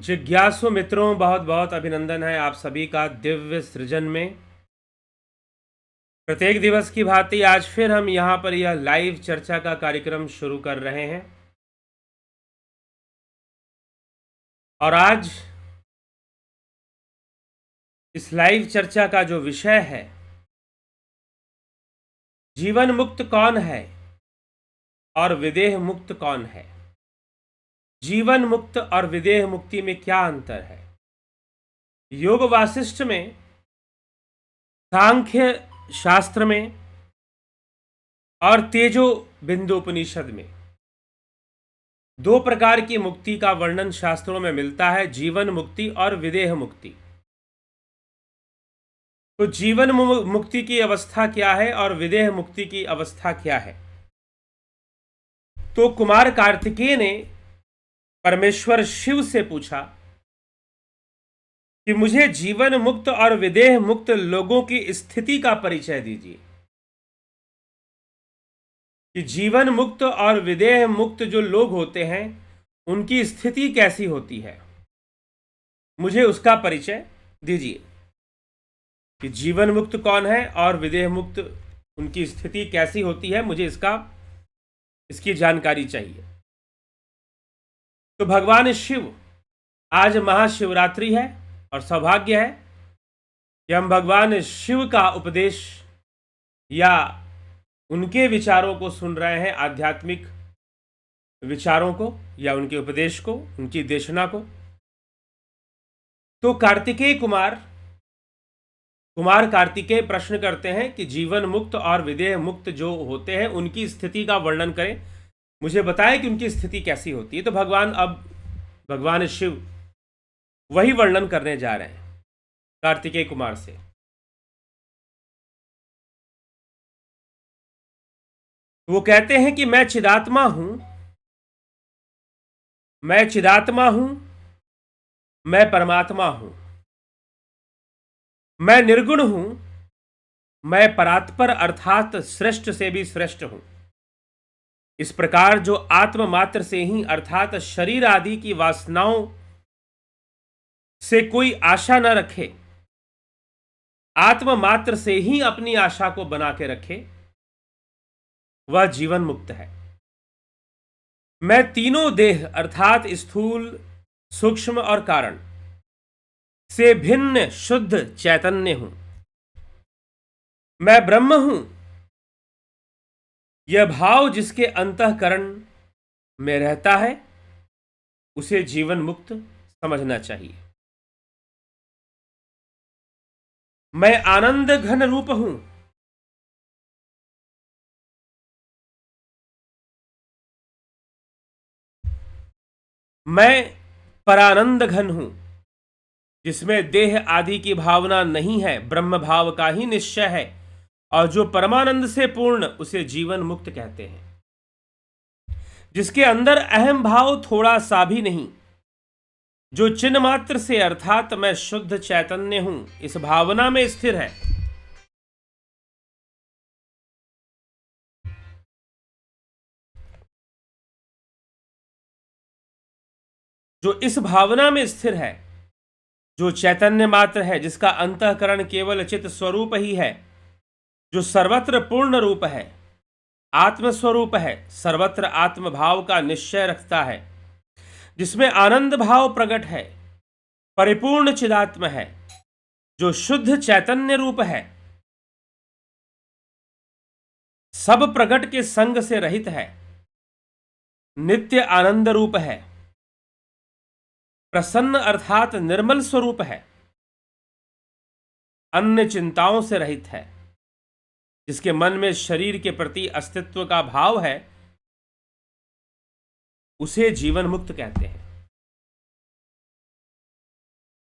जिज्ञासु मित्रों, बहुत बहुत अभिनंदन है आप सभी का दिव्य सृजन में। प्रत्येक दिवस की भांति आज फिर हम यहाँ पर यह लाइव चर्चा का कार्यक्रम शुरू कर रहे हैं और आज इस लाइव चर्चा का जो विषय है, जीवन मुक्त कौन है और विदेह मुक्त कौन है। जीवन मुक्त और विदेह मुक्ति में क्या अंतर है। योग वासिष्ठ में, सांख्य शास्त्र में और तेजो बिंदु उपनिषद में दो प्रकार की मुक्ति का वर्णन शास्त्रों में मिलता है, जीवन मुक्ति और विदेह मुक्ति। तो जीवन मुक्ति की अवस्था क्या है और विदेह मुक्ति की अवस्था क्या है। तो कुमार कार्तिकेय ने परमेश्वर शिव से पूछा कि मुझे जीवन मुक्त और विदेह मुक्त लोगों की स्थिति का परिचय दीजिए, कि जीवन मुक्त और विदेह मुक्त जो लोग होते हैं उनकी स्थिति कैसी होती है, मुझे उसका परिचय दीजिए कि जीवन मुक्त कौन है और विदेह मुक्त उनकी स्थिति कैसी होती है, मुझे इसकी जानकारी चाहिए। तो भगवान शिव, आज महाशिवरात्रि है और सौभाग्य है कि हम भगवान शिव का उपदेश या उनके विचारों को सुन रहे हैं, आध्यात्मिक विचारों को या उनके उपदेश को, उनकी देशना को। तो कार्तिकेय कुमार कार्तिकेय प्रश्न करते हैं कि जीवन मुक्त और विदेह मुक्त जो होते हैं उनकी स्थिति का वर्णन करें, मुझे बताएं कि उनकी स्थिति कैसी होती है। तो भगवान शिव वही वर्णन करने जा रहे हैं कार्तिकेय कुमार से। वो कहते हैं कि मैं चिदात्मा हूं, मैं परमात्मा हूं, मैं निर्गुण हूं, मैं परात्पर अर्थात श्रेष्ठ से भी श्रेष्ठ हूं। इस प्रकार जो आत्म मात्र से ही अर्थात शरीर आदि की वासनाओं से कोई आशा न रखे, आत्म मात्र से ही अपनी आशा को बना के रखे, वह जीवन मुक्त है। मैं तीनों देह अर्थात स्थूल, सूक्ष्म और कारण से भिन्न शुद्ध चैतन्य हूं। मैं ब्रह्म हूं। यह भाव जिसके अंतःकरण में रहता है उसे जीवन मुक्त समझना चाहिए। मैं आनंद घन रूप हूं। मैं परानंद घन हूं, जिसमें देह आदि की भावना नहीं है, ब्रह्म भाव का ही निश्चय है, और जो परमानंद से पूर्ण उसे जीवन मुक्त कहते हैं। जिसके अंदर अहम भाव थोड़ा सा भी नहीं, जो चिन्ह मात्र से अर्थात मैं शुद्ध चैतन्य हूं इस भावना में स्थिर है। जो इस भावना में स्थिर है, जो चैतन्य मात्र है, जिसका अंतःकरण केवल चित स्वरूप ही है, जो सर्वत्र पूर्ण रूप है, आत्मस्वरूप है, सर्वत्र आत्म भाव का निश्चय रखता है, जिसमें आनंद भाव प्रकट है, परिपूर्ण चिदात्म है, जो शुद्ध चैतन्य रूप है, सब प्रकट के संग से रहित है, नित्य आनंद रूप है, प्रसन्न अर्थात निर्मल स्वरूप है, अन्य चिंताओं से रहित है, जिसके मन में शरीर के प्रति अस्तित्व का भाव है, उसे जीवन मुक्त कहते हैं।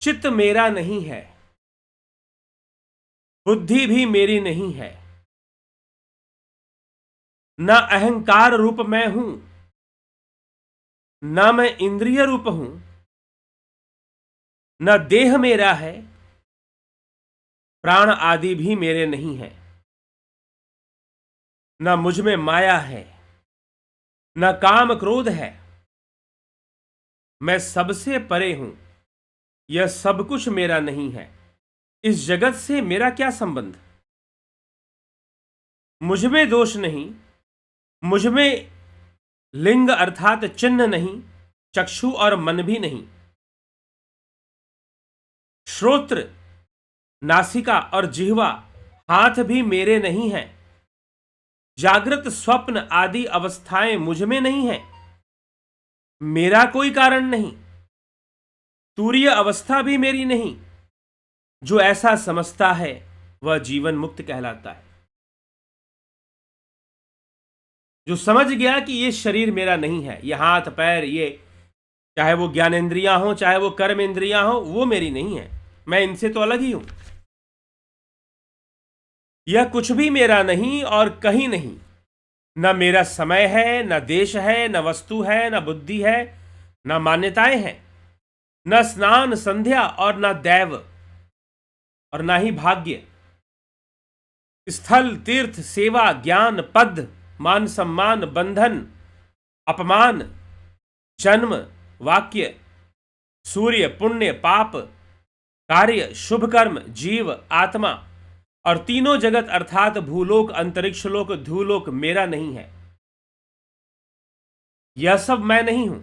चित्त मेरा नहीं है, बुद्धि भी मेरी नहीं है, न अहंकार रूप मैं हूं, न मैं इंद्रिय रूप हूं, न देह मेरा है, प्राण आदि भी मेरे नहीं है, न मुझ में माया है, न काम क्रोध है, मैं सबसे परे हूं, यह सब कुछ मेरा नहीं है। इस जगत से मेरा क्या संबंध? मुझ में दोष नहीं, मुझ में लिंग अर्थात चिन्ह नहीं, चक्षु और मन भी नहीं। श्रोत्र, नासिका और जिह्वा, हाथ भी मेरे नहीं हैं। जागृत स्वप्न आदि अवस्थाएं मुझ में नहीं हैं। मेरा कोई कारण नहीं। तूर्य अवस्था भी मेरी नहीं। जो ऐसा समझता है वह जीवन मुक्त कहलाता है। जो समझ गया कि ये शरीर मेरा नहीं है, ये हाथ पैर, ये चाहे वो ज्ञानेंद्रियां हो चाहे वो कर्म इंद्रियां हो, वो मेरी नहीं है, मैं इनसे तो अलग ही हूं। यह कुछ भी मेरा नहीं और कहीं नहीं। न मेरा समय है, न देश है, न वस्तु है, न बुद्धि है, न मान्यताएं हैं, न स्नान संध्या और न दैव और न ही भाग्य। स्थल, तीर्थ, सेवा, ज्ञान, पद, मान सम्मान, बंधन, अपमान, जन्म, वाक्य, सूर्य, पुण्य, पाप, कार्य, शुभ कर्म, जीव, आत्मा और तीनों जगत अर्थात भूलोक, अंतरिक्ष लोक, धूलोक मेरा नहीं है। यह सब मैं नहीं हूं।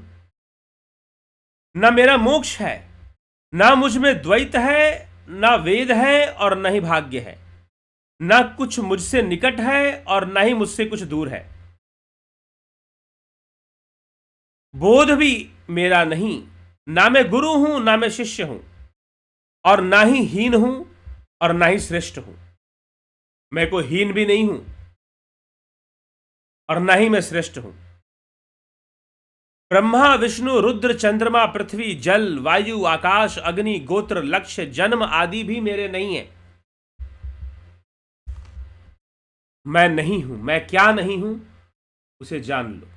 न मेरा मोक्ष है, न मुझ में द्वैत है, न वेद है और न ही भाग्य है। न कुछ मुझसे निकट है और न ही मुझसे कुछ दूर है। बोध भी मेरा नहीं। ना मैं गुरु हूं, ना मैं शिष्य हूं, और ना ही हीन हूं और ना ही श्रेष्ठ हूं। मैं कोई हीन भी नहीं हूं और ना ही मैं श्रेष्ठ हूं। ब्रह्मा, विष्णु, रुद्र, चंद्रमा, पृथ्वी, जल, वायु, आकाश, अग्नि, गोत्र, लक्ष्य, जन्म आदि भी मेरे नहीं है। मैं नहीं हूं। मैं क्या नहीं हूं उसे जान लो।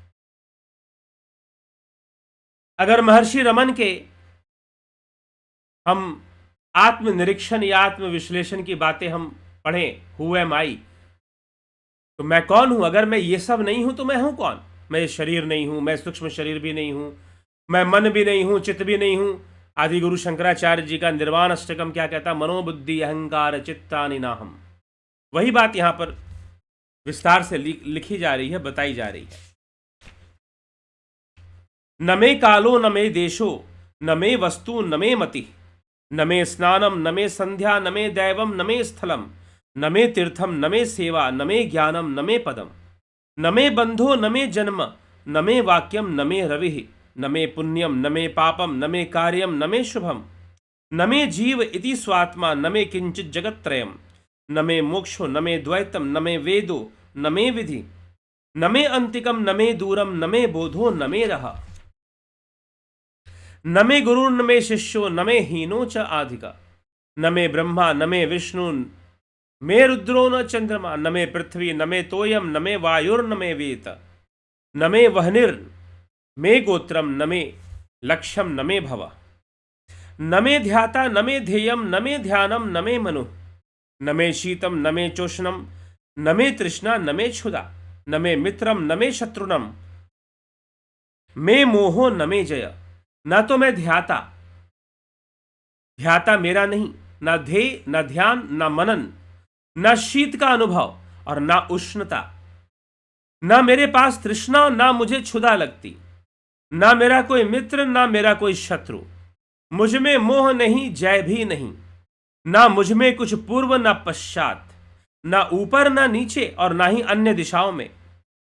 अगर महर्षि रमन के हम आत्मनिरीक्षण या आत्मविश्लेषण की बातें हम पढ़ें, हु एम आई, तो मैं कौन हूं? अगर मैं ये सब नहीं हूं तो मैं हूं कौन? मैं शरीर नहीं हूं, मैं सूक्ष्म शरीर भी नहीं हूं, मैं मन भी नहीं हूं, चित्त भी नहीं हूं। आदि गुरु शंकराचार्य जी का निर्वाण अष्टकम क्या कहता? मनोबुद्धि अहंकार चित्तानि नाहम। वही बात यहां पर विस्तार से लिखी जा रही है, बताई जा रही है। न मे कालो न मे देशो न मे वस्तु न मे मति, न मे स्नानम न मे संध्या न मे दैवम न मे स्थलम, न मे तीर्थम न मे सेवा न मे ज्ञानम न मे पदम, न मे बंधो न मे जन्म न मे वाक्यम न मे रविः, न मे पुण्यम न मे पापम न मे कार्यम न मे शुभम, न मे जीव इति स्वात्मा न मे किंचित जगत्त्रयम, न मे मोक्षो न मे द्वैतम न मे वेदो न मे विधि, न मे अंतिकम न मे दूरम न मे बोधो न मे रहा, न मे गुरु न मे शिष्यो न मे हीनो च आधिका, न मे ब्रह्मा न मे विष्णु मे रुद्रो न चंद्रमा, न मे पृथ्वी न मे तोयम न मे वायुर्न मे वेत, न मे वह्निर् मे गोत्रम न मे लक्ष्यम न मे भव, न मे ध्याता न मे ध्येयम न मे ध्यानम न मे मनु, न मे शीतम न मे चोष्णम न मे तृष्णा न मे क्षुधा, न मे मित्रम न मे शत्रुनम मे मोहो न मे जय। न तो मैं ध्याता, ध्याता मेरा नहीं, न ध्येय न ध्यान न मनन, न शीत का अनुभव और न उष्णता, न मेरे पास तृष्णा न मुझे क्षुधा लगती, न मेरा कोई मित्र न मेरा कोई शत्रु, मुझ में मोह नहीं, जय भी नहीं, न मुझ में कुछ पूर्व न पश्चात, न ऊपर न नीचे और न ही अन्य दिशाओं में,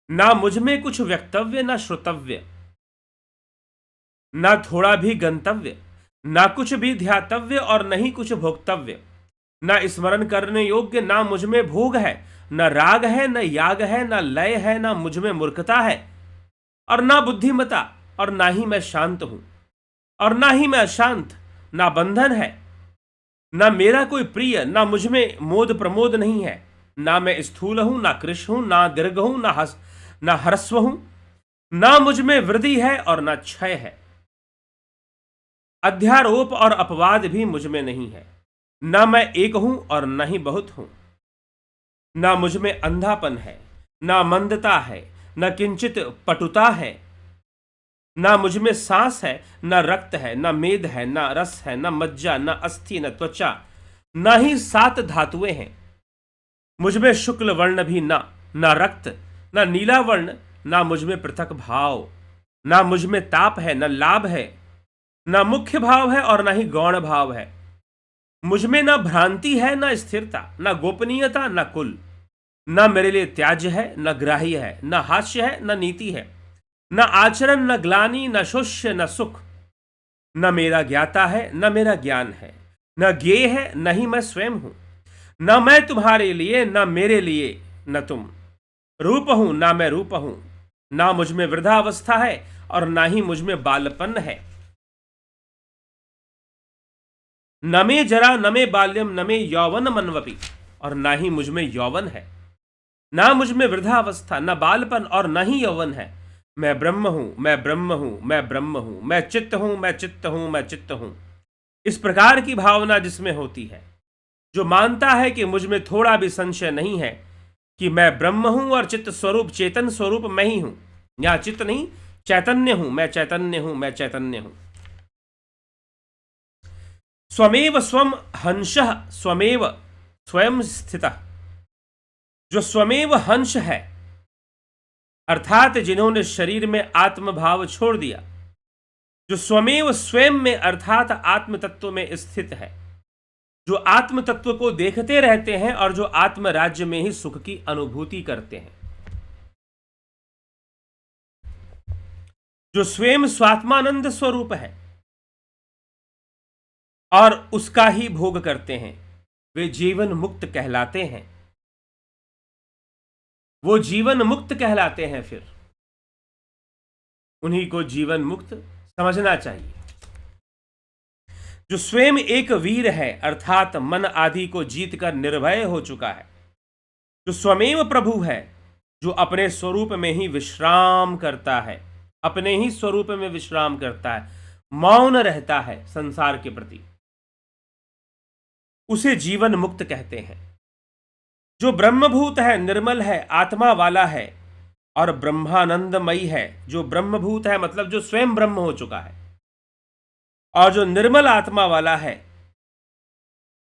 न मुझ में कुछ व्यक्तव्य न श्रोतव्य, न थोड़ा भी गंतव्य, न कुछ भी ध्यातव्य और न ही कुछ भोक्तव्य, न स्मरण करने योग्य, न मुझ में भोग है, न राग है, न याग है, न लय है, न मुझ में मूर्खता है और न बुद्धिमता, और ना ही मैं शांत हूं और ना ही मैं अशांत, ना बंधन है, ना मेरा कोई प्रिय, ना मुझ में मोद प्रमोद नहीं है, ना मैं स्थूल हूं, ना कृश हूं, ना दीर्घ हूं, ना ह्रस्व हूं, ना मुझ में वृद्धि है और ना क्षय है। अध्यारोप और अपवाद भी मुझ में नहीं है। न मैं एक हूं और न ही बहुत हूं, न मुझ में अंधापन है, न मंदता है, न किंचित पटुता है, ना मुझ में सांस है, ना रक्त है, ना मेद है, ना रस है, ना मज्जा, ना अस्थि, न त्वचा, ना ही 7 धातुएं हैं। मुझ में शुक्ल वर्ण भी ना रक्त, ना नीला वर्ण, ना मुझ में पृथक भाव, ना मुझ में ताप है, न लाभ है, ना मुख्य भाव है और ना ही गौण भाव है। मुझ में ना भ्रांति है, ना स्थिरता, ना गोपनीयता, ना कुल, ना मेरे लिए त्याज्य है, न ग्राह्य है, न हास्य है, न नीति है, न आचरण, न ग्लानि, न शुष्य, न सुख, न मेरा ज्ञाता है, न मेरा ज्ञान है, न ज्ञेय है, न ही मैं स्वयं हूं, न मैं तुम्हारे लिए, न मेरे लिए, न तुम। रूप हूं, ना मैं रूप हूं, ना मुझ में वृद्धावस्था है और ना ही मुझ में बालपन है। न में जरा, न में बाल्यम, न में यौवन मनवपि, और ना ही मुझ में यौवन है। ना मुझ में वृद्धावस्था, न बालपन और न ही यौवन है। मैं ब्रह्म हूं, मैं ब्रह्म हूं, मैं ब्रह्म हूं, मैं चित्त हूं, मैं चित्त हूं, मैं चित्त हूं। इस प्रकार की भावना जिसमें होती है, जो मानता है कि मुझ में थोड़ा भी संशय नहीं है कि मैं ब्रह्म हूं और चित्त स्वरूप, चेतन स्वरूप मैं ही हूं। यहां चित्त नहीं, चैतन्य हूं, मैं चैतन्य हूं, मैं चैतन्य हूं। स्वमेव स्वम हंसः स्वमेव स्वयं स्थितः, जो स्वमेव हंस है, अर्थात जिन्होंने शरीर में आत्मभाव छोड़ दिया, जो स्वमेव स्वयं में अर्थात आत्म तत्व में स्थित है, जो आत्म तत्व को देखते रहते हैं और जो आत्म राज्य में ही सुख की अनुभूति करते हैं, जो स्वयं स्वात्मानंद स्वरूप है और उसका ही भोग करते हैं, वे जीवन मुक्त कहलाते हैं। वो जीवन मुक्त कहलाते हैं। फिर उन्हीं को जीवन मुक्त समझना चाहिए। जो स्वयं एक वीर है, अर्थात मन आदि को जीतकर निर्भय हो चुका है, जो स्वमेव प्रभु है, जो अपने स्वरूप में ही विश्राम करता है, अपने ही स्वरूप में विश्राम करता है, मौन रहता है संसार के प्रति, उसे जीवन मुक्त कहते हैं। जो ब्रह्मभूत है, निर्मल है, आत्मा वाला है और ब्रह्मानंदमयी है, जो ब्रह्मभूत है मतलब जो स्वयं ब्रह्म हो चुका है, और जो निर्मल आत्मा वाला है,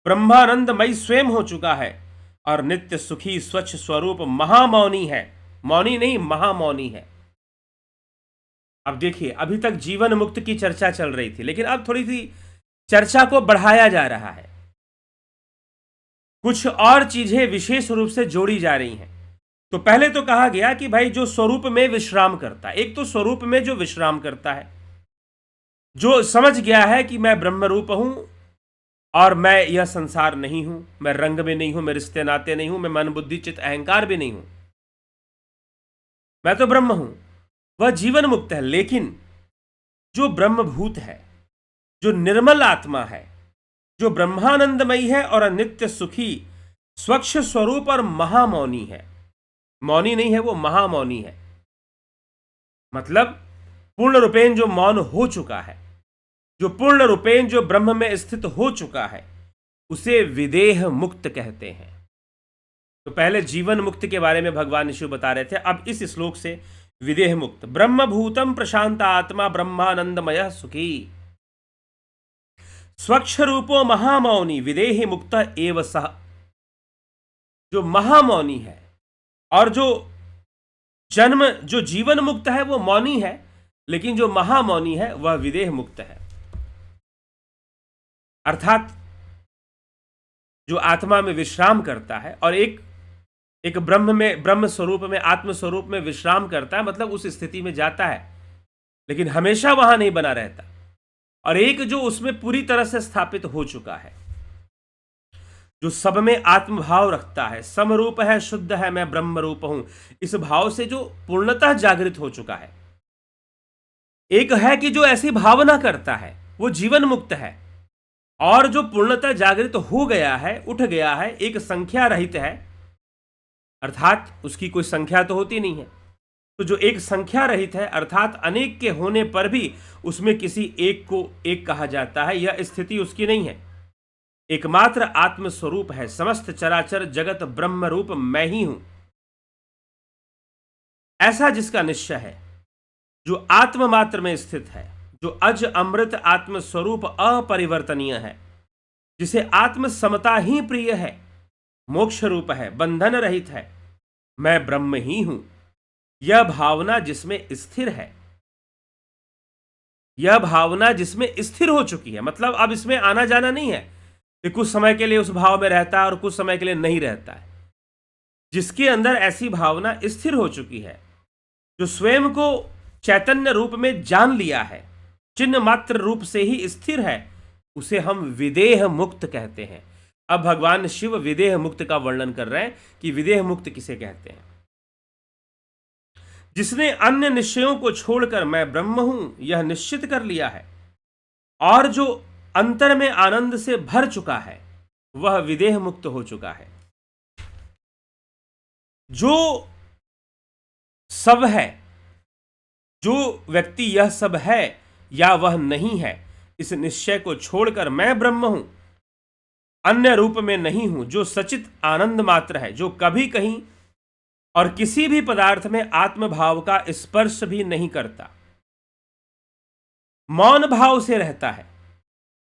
ब्रह्मानंदमयी स्वयं हो चुका है और नित्य सुखी स्वच्छ स्वरूप महामौनी है। मौनी नहीं, महामौनी है। अब देखिए, अभी तक जीवन मुक्त की चर्चा चल रही थी, लेकिन अब थोड़ी सी चर्चा को बढ़ाया जा रहा है, कुछ और चीजें विशेष रूप से जोड़ी जा रही हैं। तो पहले तो कहा गया कि भाई जो स्वरूप में विश्राम करता है, एक तो स्वरूप में जो विश्राम करता है, जो समझ गया है कि मैं ब्रह्म रूप हूं और मैं यह संसार नहीं हूं, मैं रंग में नहीं हूं, मैं रिश्ते नाते नहीं हूं, मैं मन बुद्धि चित्त अहंकार भी नहीं हूं, मैं तो ब्रह्म हूं, वह जीवन मुक्त है। लेकिन जो ब्रह्मभूत है, जो निर्मल आत्मा है, जो ब्रह्मानंदमयी है और अनित्य सुखी स्वच्छ स्वरूप और महामौनी है, मौनी नहीं है, वो महामौनी है, मतलब पूर्ण रूपेण जो मौन हो चुका है, जो पूर्ण रूपेण जो ब्रह्म में स्थित हो चुका है, उसे विदेह मुक्त कहते हैं। तो पहले जीवन मुक्त के बारे में भगवान शिव बता रहे थे, अब इस श्लोक से विदेह मुक्त। ब्रह्मभूतम प्रशांत आत्मा ब्रह्मानंदमय सुखी स्वच्छ रूपो महामौनी विदेही मुक्त एव सह, जो महामौनी है और जो जीवन मुक्त है वो मौनी है, लेकिन जो महामौनी है वह विदेह मुक्त है। अर्थात जो आत्मा में विश्राम करता है और एक ब्रह्म स्वरूप में, आत्म स्वरूप में विश्राम करता है, मतलब उस स्थिति में जाता है, लेकिन हमेशा वहां नहीं बना रहता। और एक जो उसमें पूरी तरह से स्थापित हो चुका है, जो सब में आत्मभाव रखता है, समरूप है, शुद्ध है, मैं ब्रह्म रूप हूं, इस भाव से जो पूर्णतः जागृत हो चुका है। एक है कि जो ऐसी भावना करता है वो जीवन मुक्त है, और जो पूर्णतः जागृत हो गया है, उठ गया है, एक संख्या रहित है, अर्थात उसकी कोई संख्या तो होती नहीं है, तो जो एक संख्या रहित है अर्थात अनेक के होने पर भी उसमें किसी एक को एक कहा जाता है, यह स्थिति उसकी नहीं है। एकमात्र आत्म स्वरूप है, समस्त चराचर जगत ब्रह्म रूप मैं ही हूं, ऐसा जिसका निश्चय है, जो आत्म मात्र में स्थित है, जो अज अमृत आत्म स्वरूप अपरिवर्तनीय है, जिसे आत्म समता ही प्रिय है, मोक्ष रूप है, बंधन रहित है, मैं ब्रह्म ही हूं, यह भावना जिसमें स्थिर है, यह भावना जिसमें स्थिर हो चुकी है, मतलब अब इसमें आना जाना नहीं है कि कुछ समय के लिए उस भाव में रहता है और कुछ समय के लिए नहीं रहता है। जिसके अंदर ऐसी भावना स्थिर हो चुकी है, जो स्वयं को चैतन्य रूप में जान लिया है, चिन्ह मात्र रूप से ही स्थिर है, उसे हम विदेह मुक्त कहते हैं। अब भगवान शिव विदेह मुक्त का वर्णन कर रहे हैं कि विदेह मुक्त किसे कहते हैं। जिसने अन्य निश्चयों को छोड़कर मैं ब्रह्म हूं यह निश्चित कर लिया है और जो अंतर में आनंद से भर चुका है, वह विदेह मुक्त हो चुका है। जो सब है, जो व्यक्ति यह सब है या वह नहीं है, इस निश्चय को छोड़कर मैं ब्रह्म हूं, अन्य रूप में नहीं हूं, जो सचित आनंद मात्र है, जो कभी कहीं और किसी भी पदार्थ में आत्मभाव का स्पर्श भी नहीं करता, मौन भाव से रहता है,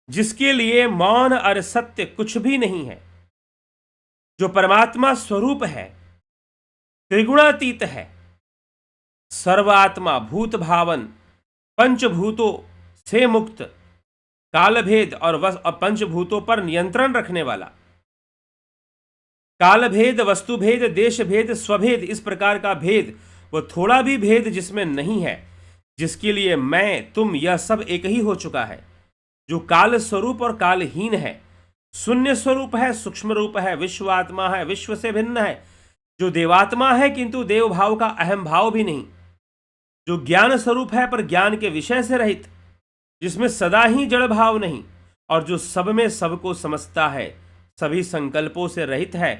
जिसके लिए मौन और सत्य कुछ भी नहीं है, जो परमात्मा स्वरूप है, त्रिगुणातीत है, सर्वात्मा, भूत भावन, पंचभूतों से मुक्त, कालभेद और पंचभूतों पर नियंत्रण रखने वाला, कालभेद, वस्तुभेद, देशभेद, स्वभेद, इस प्रकार का भेद वो थोड़ा भी भेद जिसमें नहीं है, जिसके लिए मैं तुम यह सब एक ही हो चुका है, जो काल स्वरूप और कालहीन है, शून्य स्वरूप है, सूक्ष्म रूप है, विश्वात्मा है, विश्व से भिन्न है, जो देवात्मा है किंतु देव भाव का अहम भाव भी नहीं, जो ज्ञान स्वरूप है पर ज्ञान के विषय से रहित, जिसमें सदा ही जड़ भाव नहीं, और जो सब में सबको समझता है, सभी संकल्पों से रहित है,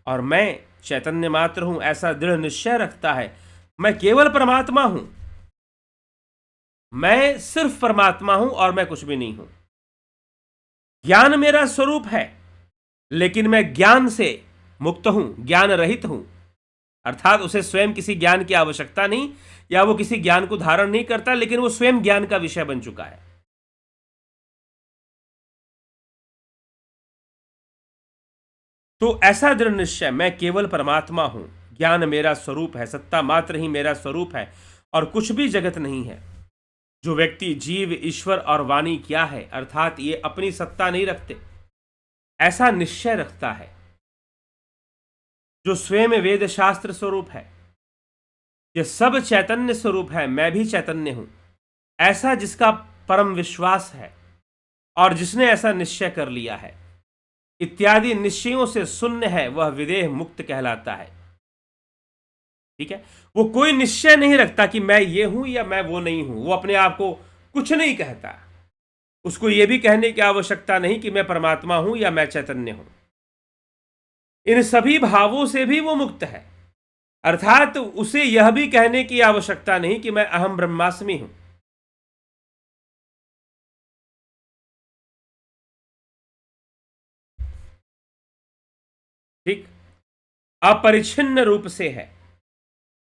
और मैं चैतन्य मात्र हूं ऐसा दृढ़ निश्चय रखता है। मैं केवल परमात्मा हूं, मैं सिर्फ परमात्मा हूं और मैं कुछ भी नहीं हूं। ज्ञान मेरा स्वरूप है, लेकिन मैं ज्ञान से मुक्त हूं, ज्ञान रहित हूं, अर्थात उसे स्वयं किसी ज्ञान की आवश्यकता नहीं, या वो किसी ज्ञान को धारण नहीं करता, लेकिन वो स्वयं ज्ञान का विषय बन चुका है। तो ऐसा दृढ़ निश्चय, मैं केवल परमात्मा हूं, ज्ञान मेरा स्वरूप है, सत्ता मात्र ही मेरा स्वरूप है और कुछ भी जगत नहीं है। जो व्यक्ति जीव, ईश्वर और वाणी क्या है, अर्थात ये अपनी सत्ता नहीं रखते, ऐसा निश्चय रखता है, जो स्वयं वेद शास्त्र स्वरूप है, ये सब चैतन्य स्वरूप है, मैं भी चैतन्य हूं, ऐसा जिसका परम विश्वास है और जिसने ऐसा निश्चय कर लिया है, इत्यादि निश्चयों से शून्य है, वह विदेह मुक्त कहलाता है। ठीक है, वो कोई निश्चय नहीं रखता कि मैं ये हूं या मैं वो नहीं हूं, वो अपने आप को कुछ नहीं कहता, उसको ये भी कहने की आवश्यकता नहीं कि मैं परमात्मा हूं या मैं चैतन्य हूं। इन सभी भावों से भी वो मुक्त है, अर्थात उसे यह भी कहने की आवश्यकता नहीं कि मैं अहम ब्रह्मास्मि हूं। ठीक, अपरिच्छिन्न रूप से है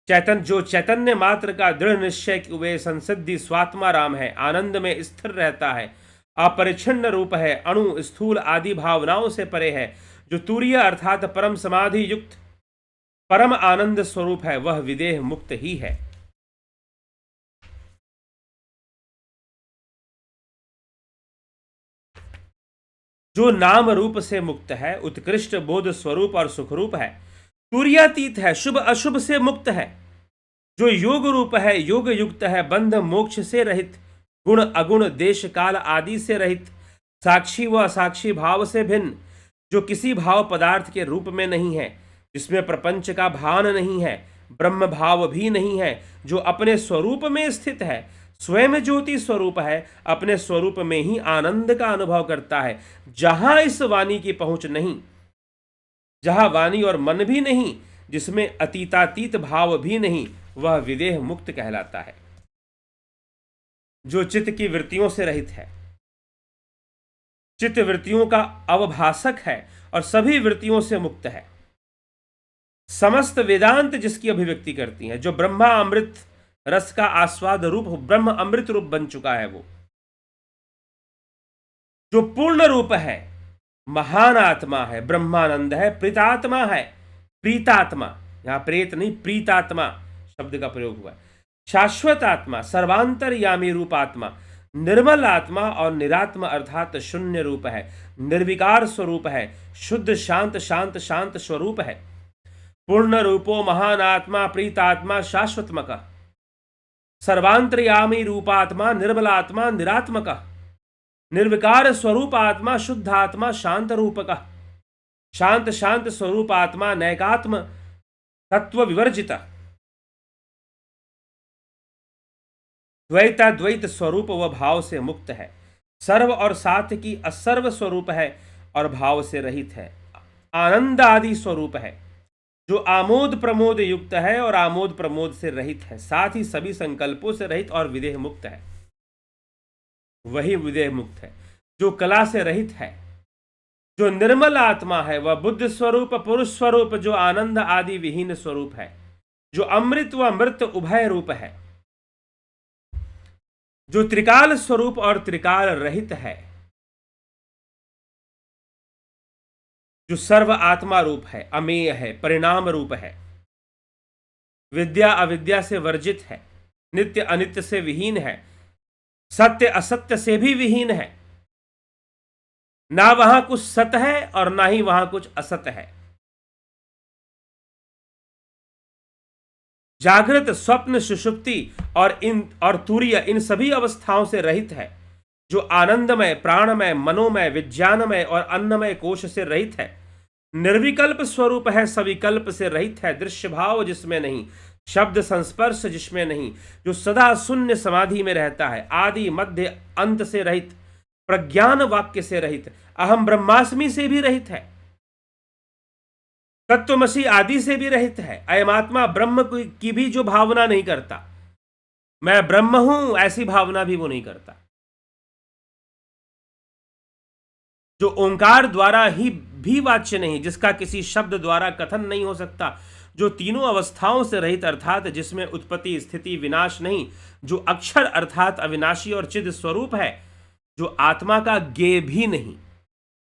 चैतन्य, जो चैतन्य मात्र का दृढ़ निश्चय कि वे संसिद्धि स्वात्मा राम है, आनंद में स्थिर रहता है, अपरिच्छिन्न रूप है, अणु स्थूल आदि भावनाओं से परे है, जो तुरीय अर्थात परम समाधि युक्त परम आनंद स्वरूप है, वह विदेह मुक्त ही है। जो नाम रूप से मुक्त है, उत्कृष्ट बोध स्वरूप और सुखरूप है, तुर्यातीत है, शुभ अशुभ से मुक्त है, जो योग रूप है, योग युक्त है, बंध मोक्ष से रहित, गुण अगुण देश काल आदि से रहित, साक्षी व असाक्षी भाव से भिन्न, जो किसी भाव पदार्थ के रूप में नहीं है, जिसमें प्रपंच का भान नहीं है, ब्रह्म भाव भी नहीं है, जो अपने स्वरूप में स्थित है, स्वयं ज्योति स्वरूप है, अपने स्वरूप में ही आनंद का अनुभव करता है, जहां इस वाणी की पहुंच नहीं, जहां वाणी और मन भी नहीं, जिसमें अतीतातीत भाव भी नहीं, वह विदेह मुक्त कहलाता है। जो चित्त की वृत्तियों से रहित है, चित्त वृत्तियों का अवभाषक है और सभी वृत्तियों से मुक्त है, समस्त वेदांत जिसकी अभिव्यक्ति करती हैं, जो ब्रह्मा अमृत रस का आस्वाद रूप ब्रह्म अमृत रूप बन चुका है। वो जो पूर्ण रूप है, महान आत्मा है, ब्रह्मानंद है, प्रीतात्मा है। प्रीतात्मा, यहां प्रेत नहीं, प्रीतात्मा शब्द का प्रयोग हुआ है। शाश्वत आत्मा, सर्वांतरयामी रूप आत्मा, निर्मल आत्मा और निरात्मा अर्थात शून्य रूप है, निर्विकार स्वरूप है, शुद्ध शांत शांत शांत स्वरूप है। पूर्ण रूपो महान आत्मा, प्रीतात्मा, शाश्वतमक, सर्वांतरयामी रूपात्मा, निर्मलात्मा, निरात्मक, निर्विकार स्वरूप आत्मा, शुद्ध आत्मा, शांत रूप का, शांत शांत स्वरूप आत्मा, नैकात्म तत्व विवर्जित, द्वैताद्वैत स्वरूप व भाव से मुक्त है, सर्व और साथ की असर्व स्वरूप है और भाव से रहित है, आनंद आदि स्वरूप है, जो आमोद प्रमोद युक्त है और आमोद प्रमोद से रहित है, साथ ही सभी संकल्पों से रहित और विदेह मुक्त है। वही विदेह मुक्त है जो कला से रहित है, जो निर्मल आत्मा है, वह बुद्ध स्वरूप, पुरुष स्वरूप, जो आनंद आदि विहीन स्वरूप है, जो अमृत व मृत उभय रूप है, जो त्रिकाल स्वरूप और त्रिकाल रहित है, जो सर्व आत्मा रूप है, अमेय है, परिणाम रूप है, विद्या अविद्या से वर्जित है, नित्य अनित्य से विहीन है, सत्य असत्य से भी विहीन है, ना वहां कुछ सत है और ना ही वहां कुछ असत है, जागृत स्वप्न सुषुप्ति और तुरीय इन सभी अवस्थाओं से रहित है, जो आनंदमय, प्राणमय, मनोमय, विज्ञानमय और अन्नमय कोश से रहित है, निर्विकल्प स्वरूप है, सविकल्प से रहित है, दृश्य भाव जिसमें नहीं, शब्द संस्पर्श जिसमें नहीं, जो सदा शून्य समाधि में रहता है, आदि मध्य अंत से रहित, प्रज्ञान वाक्य से रहित, अहम ब्रह्मास्मि से भी रहित है, तत्वमसी आदि से भी रहित है, अयमात्मा ब्रह्म की भी जो भावना नहीं करता, मैं ब्रह्म हूं ऐसी भावना भी वो नहीं करता, जो ओंकार द्वारा ही भी वाच्य नहीं, जिसका किसी शब्द द्वारा कथन नहीं हो सकता, जो तीनों अवस्थाओं से रहित अर्थात जिसमें उत्पत्ति स्थिति विनाश नहीं, जो अक्षर अर्थात अविनाशी और चिद स्वरूप है, जो आत्मा का ज्ञेय भी नहीं,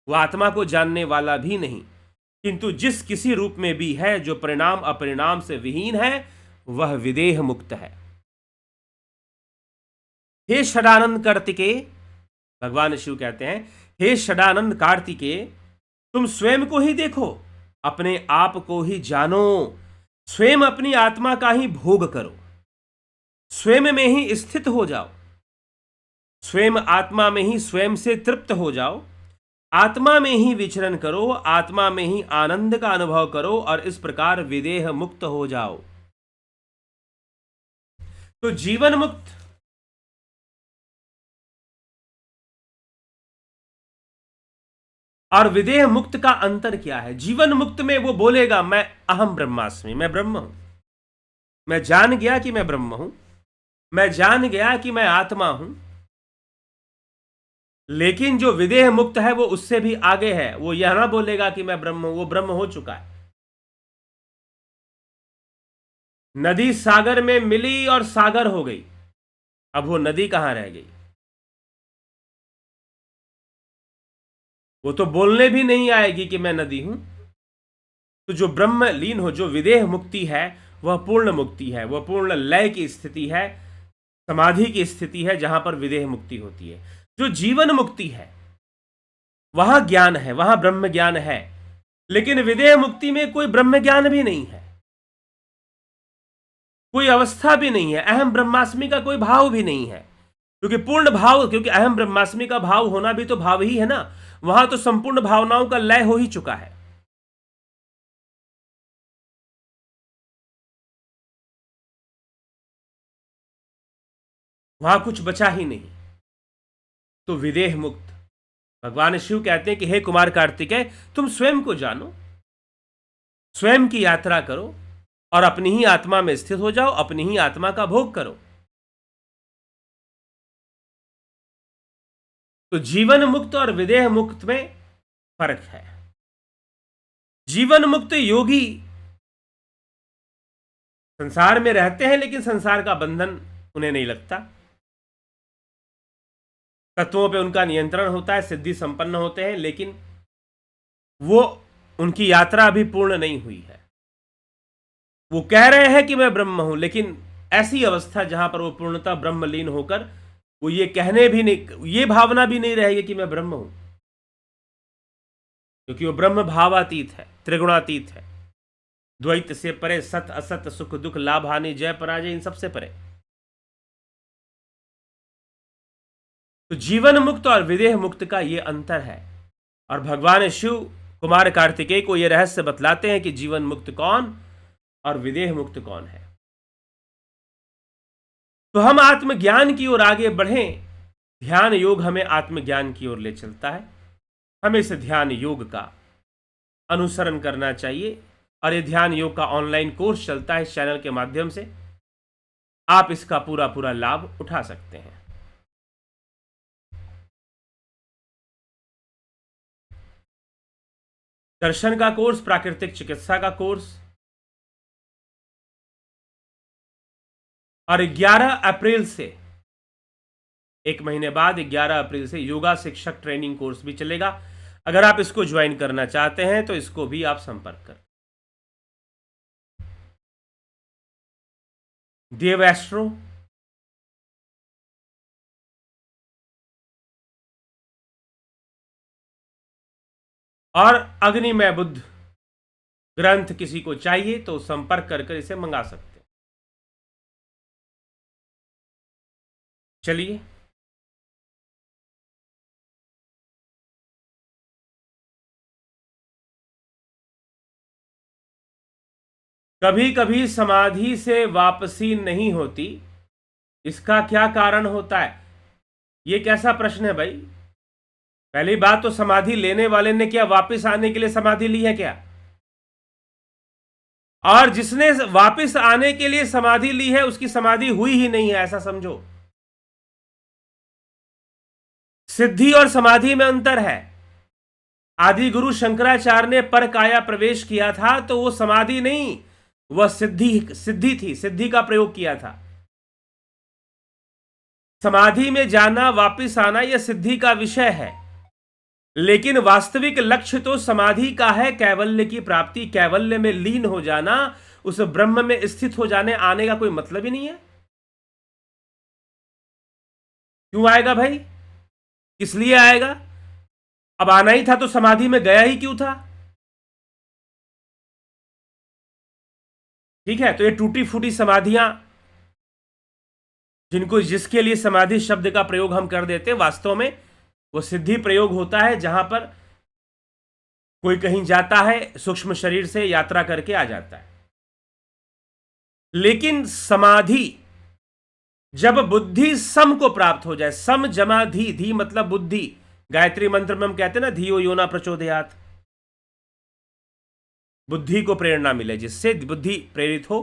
वो आत्मा को जानने वाला भी नहीं, किंतु जिस किसी रूप में भी है, जो परिणाम अपरिणाम से विहीन है, वह विदेह मुक्त है। हे षडानंद कार्तिके, भगवान शिव कहते हैं, हे षडानंद कार्तिके, तुम स्वयं को ही देखो, अपने आप को ही जानो, स्वयं अपनी आत्मा का ही भोग करो, स्वयं में ही स्थित हो जाओ, स्वयं आत्मा में ही स्वयं से तृप्त हो जाओ, आत्मा में ही विचरण करो, आत्मा में ही आनंद का अनुभव करो और इस प्रकार विदेह मुक्त हो जाओ। तो जीवन मुक्त और विदेह मुक्त का अंतर क्या है? जीवन मुक्त में वो बोलेगा मैं अहम ब्रह्मास्मि, मैं ब्रह्म हूं, मैं जान गया कि मैं ब्रह्म हूं, मैं जान गया कि मैं आत्मा हूं। लेकिन जो विदेह मुक्त है वो उससे भी आगे है, वो यह ना बोलेगा कि मैं ब्रह्म हूं, वो ब्रह्म हो चुका है। नदी सागर में मिली और सागर हो गई, अब वो नदी कहां रह गई? वो तो बोलने भी नहीं आएगी कि मैं नदी हूं। तो जो ब्रह्म लीन हो, जो विदेह मुक्ति है, वह पूर्ण मुक्ति है, वह पूर्ण लय की स्थिति है, समाधि की स्थिति है, जहां पर विदेह मुक्ति होती है। जो जीवन मुक्ति है वहां ज्ञान है, वहां ब्रह्म ज्ञान है, लेकिन विदेह मुक्ति में कोई ब्रह्म ज्ञान भी नहीं है, कोई अवस्था भी नहीं है, अहम ब्रह्मास्मि का कोई भाव भी नहीं है। क्योंकि पूर्ण भाव, क्योंकि अहम ब्रह्मास्मि का भाव होना भी तो भाव ही है ना, वहां तो संपूर्ण भावनाओं का लय हो ही चुका है। वहां कुछ बचा ही नहीं। तो विदेह मुक्त, भगवान शिव कहते हैं कि हे कुमार कार्तिकेय, तुम स्वयं को जानो, स्वयं की यात्रा करो और अपनी ही आत्मा में स्थित हो जाओ, अपनी ही आत्मा का भोग करो। तो जीवन मुक्त और विदेह मुक्त में फर्क है। जीवन मुक्त योगी संसार में रहते हैं लेकिन संसार का बंधन उन्हें नहीं लगता, तत्वों पे उनका नियंत्रण होता है, सिद्धि संपन्न होते हैं, लेकिन वो उनकी यात्रा अभी पूर्ण नहीं हुई है। वो कह रहे हैं कि मैं ब्रह्म हूं, लेकिन ऐसी अवस्था जहां पर वो पूर्णतः ब्रह्मलीन होकर वो ये कहने भी नहीं, ये भावना भी नहीं रहेगी कि मैं ब्रह्म हूं, क्योंकि वो ब्रह्म भावातीत है, त्रिगुणातीत है, द्वैत से परे, सत असत, सुख दुख, लाभ हानि, जय पराजय, इन सबसे परे। तो जीवन मुक्त और विदेह मुक्त का यह अंतर है, और भगवान शिव कुमार कार्तिकेय को यह रहस्य बतलाते हैं कि जीवन मुक्त कौन और विदेह मुक्त कौन है। तो हम आत्मज्ञान की ओर आगे बढ़ें। ध्यान योग हमें आत्मज्ञान की ओर ले चलता है। हमें इस ध्यान योग का अनुसरण करना चाहिए, और ये ध्यान योग का ऑनलाइन कोर्स चलता है इस चैनल के माध्यम से। आप इसका पूरा पूरा लाभ उठा सकते हैं। दर्शन का कोर्स, प्राकृतिक चिकित्सा का कोर्स, और 11 अप्रैल से, एक महीने बाद 11 अप्रैल से योगा शिक्षक ट्रेनिंग कोर्स भी चलेगा। अगर आप इसको ज्वाइन करना चाहते हैं तो इसको भी आप संपर्क करें। देव एस्ट्रो, और अग्निमय बुद्ध ग्रंथ किसी को चाहिए तो संपर्क कर इसे मंगा सकते हैं। चलिए, कभी कभी समाधि से वापसी नहीं होती, इसका क्या कारण होता है? ये कैसा प्रश्न है भाई? पहली बात तो समाधि लेने वाले ने क्या वापस आने के लिए समाधि ली है क्या? और जिसने वापस आने के लिए समाधि ली है उसकी समाधि हुई ही नहीं है, ऐसा समझो। सिद्धि और समाधि में अंतर है। आदि गुरु शंकराचार्य ने पर काया प्रवेश किया था तो वो समाधि नहीं, वह सिद्धि थी, सिद्धि का प्रयोग किया था। समाधि में जाना, वापस आना, यह सिद्धि का विषय है, लेकिन वास्तविक लक्ष्य तो समाधि का है, कैवल्य की प्राप्ति, कैवल्य में लीन हो जाना, उस ब्रह्म में स्थित हो जाने। आने का कोई मतलब ही नहीं है। क्यों आएगा भाई? किस लिए आएगा? अब आना ही था तो समाधि में गया ही क्यों था? ठीक है, तो ये टूटी फूटी समाधियां, जिसके लिए समाधि शब्द का प्रयोग हम कर देते, वास्तव में वो सिद्धि प्रयोग होता है जहां पर कोई कहीं जाता है, सूक्ष्म शरीर से यात्रा करके आ जाता है। लेकिन समाधि जब बुद्धि सम को प्राप्त हो जाए, सम जमा धी, धी मतलब बुद्धि, गायत्री मंत्र में हम कहते हैं ना, धियो योना प्रचोदयात, बुद्धि को प्रेरणा मिले, जिससे बुद्धि प्रेरित हो,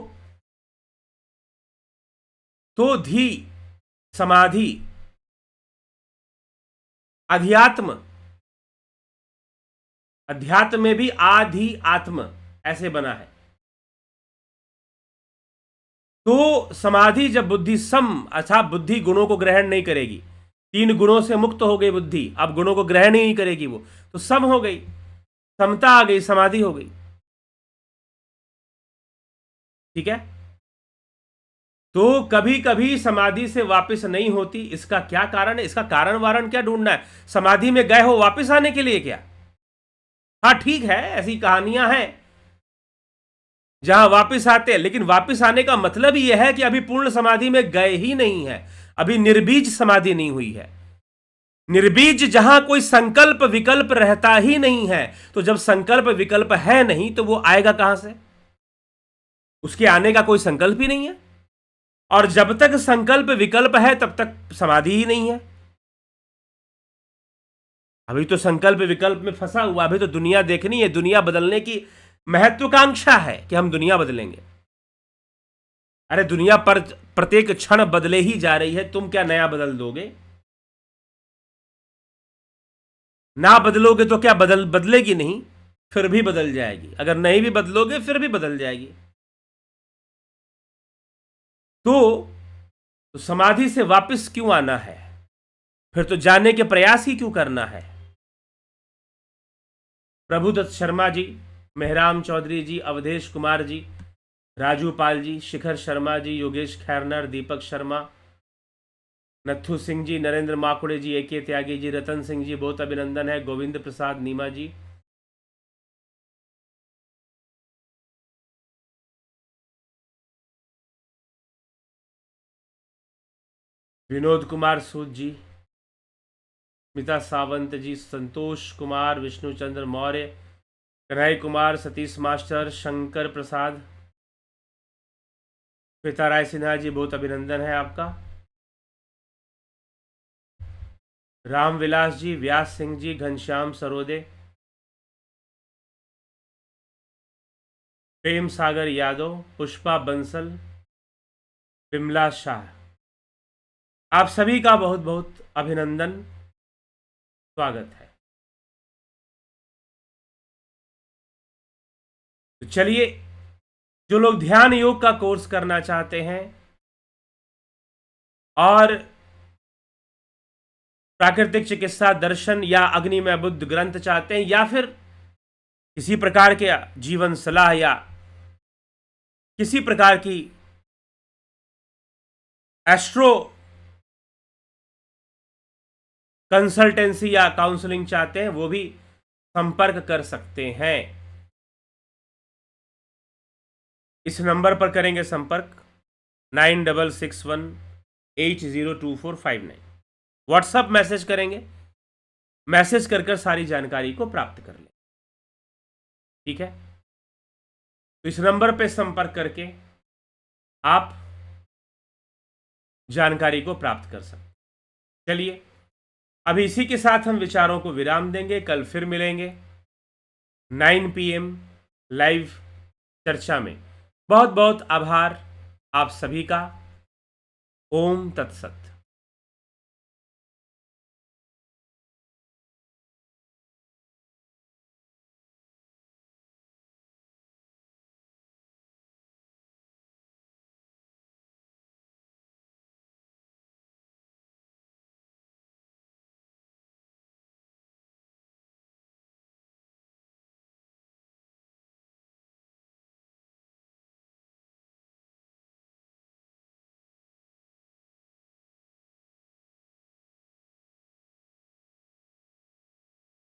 तो धी, समाधि, अध्यात्म, अध्यात्म में भी आधि आत्म ऐसे बना है। तो समाधि जब बुद्धि सम, अच्छा बुद्धि गुणों को ग्रहण नहीं करेगी, 3 गुणों से मुक्त हो गई बुद्धि, अब गुणों को ग्रहण ही नहीं करेगी वो, तो सम हो गई, समता आ गई, समाधि हो गई। ठीक है, तो कभी कभी समाधि से वापस नहीं होती, इसका क्या कारण है? इसका कारण वारण क्या ढूंढना है? समाधि में गए हो वापस आने के लिए क्या? हाँ ठीक है, ऐसी कहानियां हैं जहां वापस आते हैं, लेकिन वापस आने का मतलब यह है कि अभी पूर्ण समाधि में गए ही नहीं है, अभी निर्बीज समाधि नहीं हुई है। निर्बीज जहां कोई संकल्प विकल्प रहता ही नहीं है, तो जब संकल्प विकल्प है नहीं तो वो आएगा कहां से? उसके आने का कोई संकल्प ही नहीं है, और जब तक संकल्प विकल्प है तब तक समाधि ही नहीं है। अभी तो संकल्प विकल्प में फंसा हुआ, अभी तो दुनिया देखनी है, दुनिया बदलने की महत्वाकांक्षा है कि हम दुनिया बदलेंगे। अरे दुनिया पर प्रत्येक क्षण बदले ही जा रही है, तुम क्या नया बदल दोगे? ना बदलोगे तो क्या बदलेगी नहीं? फिर भी बदल जाएगी। अगर नहीं भी बदलोगे फिर भी बदल जाएगी। तो समाधि से वापस क्यों आना है? फिर तो जानने के प्रयास ही क्यों करना है? प्रभुदत्त शर्मा जी, मेहराम चौधरी जी, अवधेश कुमार जी, राजू पाल जी, शिखर शर्मा जी, योगेश खैरनर, दीपक शर्मा, नथु सिंह जी, नरेंद्र माकुड़े जी, AK त्यागी जी, रतन सिंह जी, बहुत अभिनंदन है। गोविंद प्रसाद नीमा जी, विनोद कुमार सूद जी, स्मिता सावंत जी, संतोष कुमार, विष्णुचंद्र मौर्य, कन्हई कुमार, सतीश मास्टर, शंकर प्रसाद, श्वेता राय सिन्हा जी, बहुत अभिनंदन है आपका। रामविलास जी, व्यास सिंह जी, घनश्याम सरोदे, प्रेम सागर यादव, पुष्पा बंसल, विमला शाह, आप सभी का बहुत बहुत अभिनंदन, स्वागत है। तो चलिए, जो लोग ध्यान योग का कोर्स करना चाहते हैं और प्राकृतिक चिकित्सा, दर्शन या अग्निमय बुद्ध ग्रंथ चाहते हैं, या फिर किसी प्रकार के जीवन सलाह या किसी प्रकार की एस्ट्रो कंसल्टेंसी या काउंसलिंग चाहते हैं, वो भी संपर्क कर सकते हैं। इस नंबर पर करेंगे संपर्क 9661802459। व्हाट्सएप मैसेज करेंगे, मैसेज कर कर सारी जानकारी को प्राप्त कर लें। ठीक है, तो इस नंबर पे संपर्क करके आप जानकारी को प्राप्त कर सकते। चलिए, अभी इसी के साथ हम विचारों को विराम देंगे। कल फिर मिलेंगे 9 PM लाइव चर्चा में। बहुत बहुत आभार आप सभी का। ओम तत्सत।